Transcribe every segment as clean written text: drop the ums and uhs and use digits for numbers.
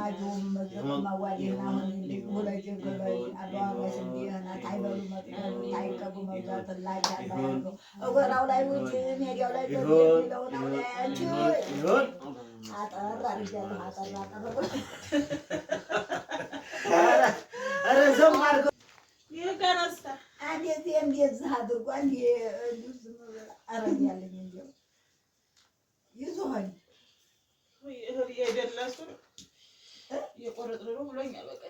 ማጆም ማዋዲና ሆን ወላጅ ገበይ አባባሽ እንዲና ታይበሉ መጥተው ታይቀቡ መብዛት ላይ ያለው ወራው ላይ ውጭ ሜዲያው ላይ ገበለው ነው አንቺ አጠራ አርጃለሁ አጠራ አረ ዘም አድርገው ይገረስታ እንዴት አድርጎ አንዴ ዝም አረኛለኝ እንዴ ይዞሃል ይሄ የደላሱ የቆረጥ ነው ብሎኛል። በቃ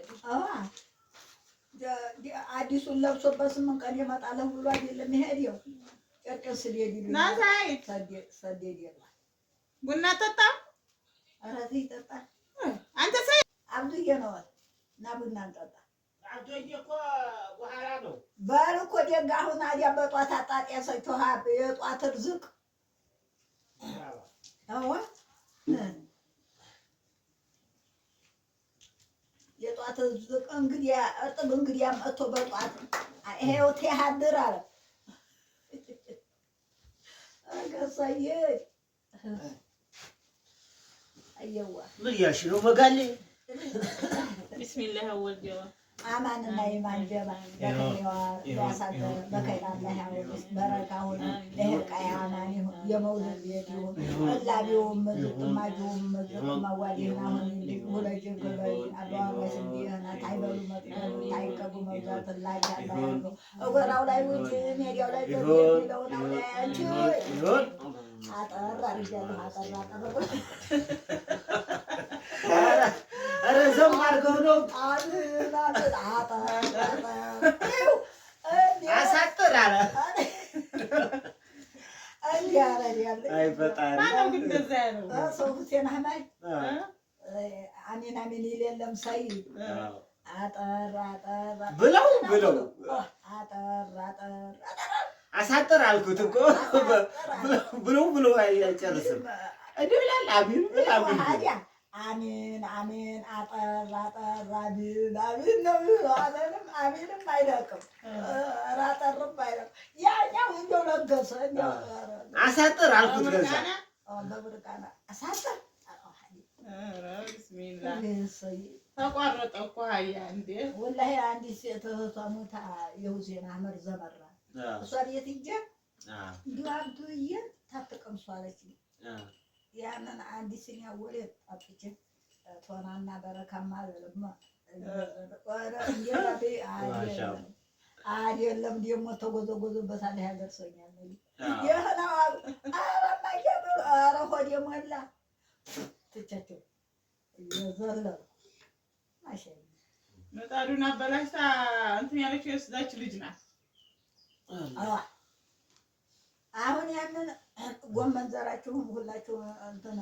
አዲሱን ለብሶበት 8 ቀን ይመጣል ብሎ አይደለም ይሄዲው ጨርቅ ስለዲ ናታይ ሰደድ ይላል ቡና ጠጣ አራዚ ጠጣ አንተ ሳይ አብዱዬ ነው እና ቡና ጠጣ አብዱዬ እኮ በኋላ ነው ባልኮ ደጋ አሁን አዲያ በጧት አጣጣያሰው ተሃ የጧት ርዝቅ አዎ የጧት ርዝቅ እንግዲህ እርጥብ እንግዲህ አመጥቶ በጧት ይሄው ተያድር አለ አገሳዬ አየዋ ምን ያሽ ነው መጋሌ ቢስሚላህ አወል ጀዋ አማንና የማንጀባ በከኒዋ ያሳደረ በከይራላ ያውስ በረካውን ለህቃያ አማን ይሁን የመውለድ ቤት ይሁን አላቢውም ማጆም ማዋዲና ሆን ወላጅ ገበይ አባባሽ እንዲና ታይበሉ መጥተው ታይቀቡ መብዛት ላይ ያለው ወራው ላይ ውጭ ሜዲያው ላይ ገበለው ነው አንቺ አጠራ አርጃለሁ አጠራ አረ ዘም አድርገው ነው አሳጥር አለ አይ ፈጣሪ ማነው ግን እንደዛ ያለው ሰው ሁሴን አህመድ አሜን የለም ሳይ አጠራ ብለው አሳጥር አልኩት እኮ ብሎ አይጨርስም አይደል አሚን አጠራ አሚን ነው አለንም አሚንም አይደቅም አጠርም አይደቅም ያኛው እንደው ለገሰ አሳጥር አልኩት ገዛ በብርቃና አሳጥር ቢስሚላህ ተቋረጠ እኮ ሀያ እንዴ ወላሂ አንዲት ሴት እህቷ ሞታ የሁሴን አህመድ ዘመራ እሷ ቤት ሂጅ እንዲሁ አብዱዬ ታጥቀምሷ አለችኝ ያንን አንዲት ሲኛ ወሬ አጥቼ ቶናና በረካማ ለማ አይደለም ደግሞ ተጎዘጎዘበታል ያደርሰኛል ይሄና አረ ሆዴ ሞላ ትቻቸው የዘለ ማሻአላ መጣዱን አበላሽታ እንትን ያለችው የስዳች ልጅ ናት። አሁን ያንን ጎመን ዘራችሁም ሁላችሁ እንትን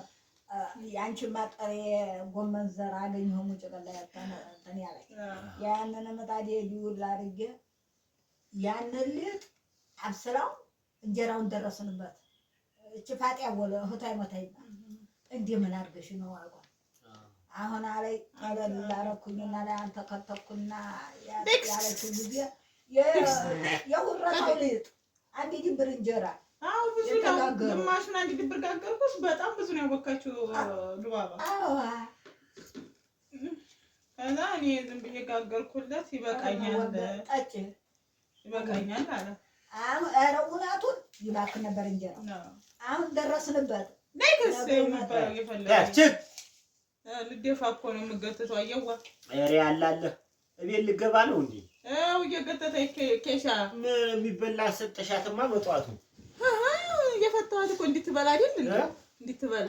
ያንቺ ማጠሬ ጎመን ዘር አገኘሁ ሙጭቀላ ያጣነ እንትን ያለች ያንን መጣዴ ዲውል አድርጌ ያንን ልጥ አብስራው እንጀራውን ደረስንበት እቺ ፋጤ ያወለ እህታይ መታይ እንዴ ምን አድርገሽ ነው አልኳት። አሁን አለይ አለል ላረኩኝና ላይ አንተ ከተኩና ያለችው ጊዜ የሁረታው ልጥ አንድ ድብር እንጀራ አው ብዙ ነው ግማሹን አንድ ድብር ጋገርኩት በጣም ብዙ ነው ያወካችሁ ዱባባ አዎ እና እኔ ዝም ብዬ ጋገርኩለት ይበቃኛል ጠጭ ይበቃኛል አለ አሁን አረውናቱን ይባክ ነበር እንጀራ አሁን ደረስንበት ለይክስ ነበር ይፈልጋል ልደፋ እኮ ነው የምገተተው አየዋ አሬ ያላለ እቤት ልገባ ነው እንዴ አው እየገተተኝ ኬሻ ምን የሚበላ ሰጠሻትማ በጧቱ የፈታዋት እኮ እንድትበላ አይደል እንድትበላ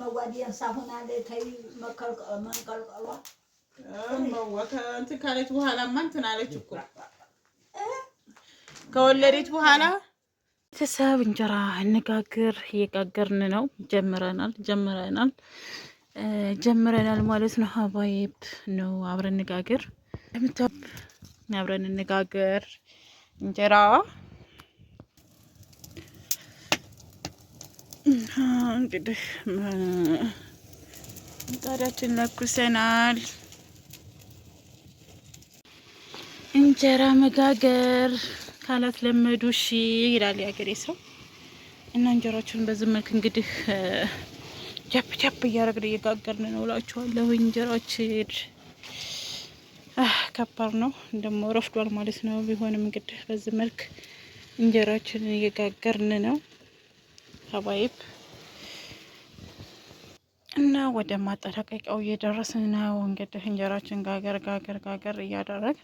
መዋዲያን ሳሁን አለ ታይ መንቀልቀሏ መዋከ እንትን ካለች በኋላማ እንትን አለች እኮ ከወለደች በኋላ ተሰብ እንጀራ እንጋግር እየጋገርን ነው ጀምረናል ማለት ነው። ሀባይብ ነው አብረን እንጋግር አብረን እንጋግር እንጀራ እንግዲህ ምጣዳችን ለኩሰናል። እንጀራ መጋገር ካላት ለመዱ እሺ ይላል ያገሬ ሰው እና እንጀራችሁን በዚህ መልክ እንግዲህ ቻፕ ቻፕ እያደረግን እየጋገርን ነው እላችኋለሁ። እንጀራችን ከባድ ነው ደግሞ ረፍዷል ማለት ነው። ቢሆንም እንግዲህ በዚህ መልክ እንጀራችንን እየጋገርን ነው ሀባይብ እና ወደ ማጠናቀቂያው እየደረስን ነው። እንግዲህ እንጀራችን ጋገር እያደረግን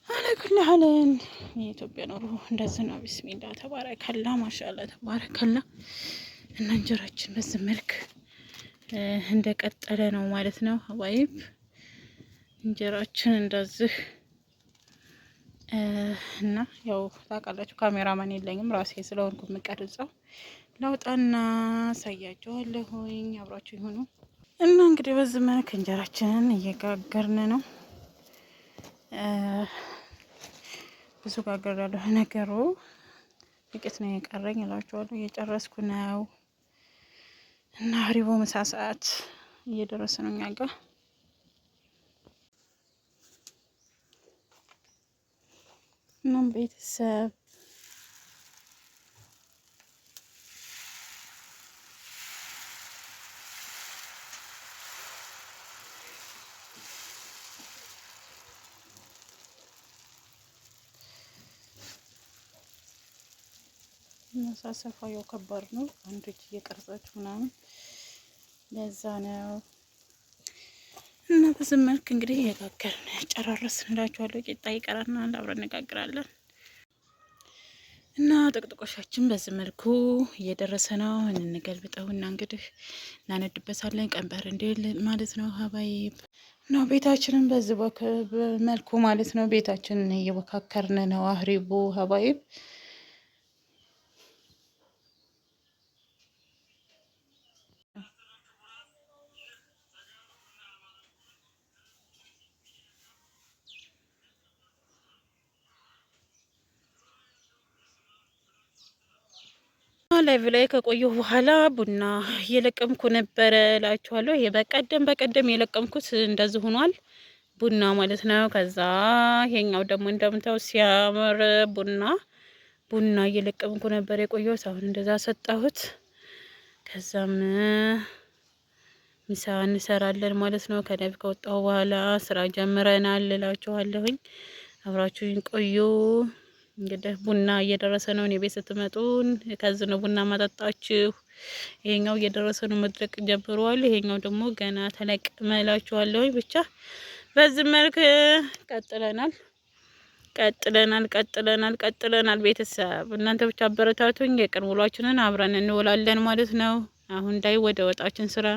አለኩልህልን የኢትዮጵያ ኑሮ እንደዚህ ነው። ቢስሚላ ተባረከላ ማሻአላ ተባረከላ። እና እንጀራችን በዚህ መልክ እንደቀጠለ ነው ማለት ነው ሀባይብ። እንጀራችን እንደዚህ እና ያው ታውቃላችሁ ካሜራማን የለኝም ራሴ ስለሆንኩ የምቀርጸው። ላውጣና አሳያችኋለሁኝ አብራችሁ ይሁኑ። እና እንግዲህ በዚህ መልክ እንጀራችንን እየጋገርን ነው። ብዙ ጋገር ያለው ነገሩ ጥቂት ነው የቀረኝ እላችኋለሁ። እየጨረስኩ ነው። እና ሀሪቦ ምሳ ሰዓት እየደረሰ ነው እኛ ጋር። እናም ቤተሰብ መሳሰፋ ያው ከባድ ነው። አንድ እጅ እየቀረጸች ምናምን ለዛ ነው። እና በዚህ መልክ እንግዲህ እየጋገርን ጨራረስን እላችኋለሁ። ቂጣ ይቀረናል አብረን እንጋግራለን። እና ጥቅጥቆሻችን በዚህ መልኩ እየደረሰ ነው። እንገልብጠውና እንግዲህ እናነድበታለን ቀንበር እንዲል ማለት ነው ሀባይብ። እና ቤታችንን በዚህ መልኩ ማለት ነው ቤታችንን እየወካከርን ነው አህሪቡ ሀባይብ። ላይቭ ላይ ከቆየሁ በኋላ ቡና እየለቀምኩ ነበረ እላችኋለሁ። በቀደም የለቀምኩት እንደዚህ ሆኗል ቡና ማለት ነው። ከዛ ይሄኛው ደግሞ እንደምታው ሲያምር ቡና እየለቀምኩ ነበር የቆየሁት። አሁን እንደዛ ሰጣሁት። ከዛም ምሳ እንሰራለን ማለት ነው። ከላይቭ ከወጣሁ በኋላ ስራ ጀምረናል እላችኋለሁኝ። አብራችሁኝ ቆዩ። እንግዲህ ቡና እየደረሰ ነው። እኔ ቤት ስትመጡን ከዚህ ነው ቡና ማጠጣችሁ። ይሄኛው እየደረሰ ነው፣ መድረቅ ጀምሯል። ይሄኛው ደግሞ ገና ተለቅመላችኋለሁ። ብቻ በዚህ መልክ ቀጥለናል። ቤተሰብ እናንተ ብቻ አበረታቱኝ። የቀን ውሏችንን አብረን እንውላለን ማለት ነው። አሁን ላይ ወደ ወጣችን ስራ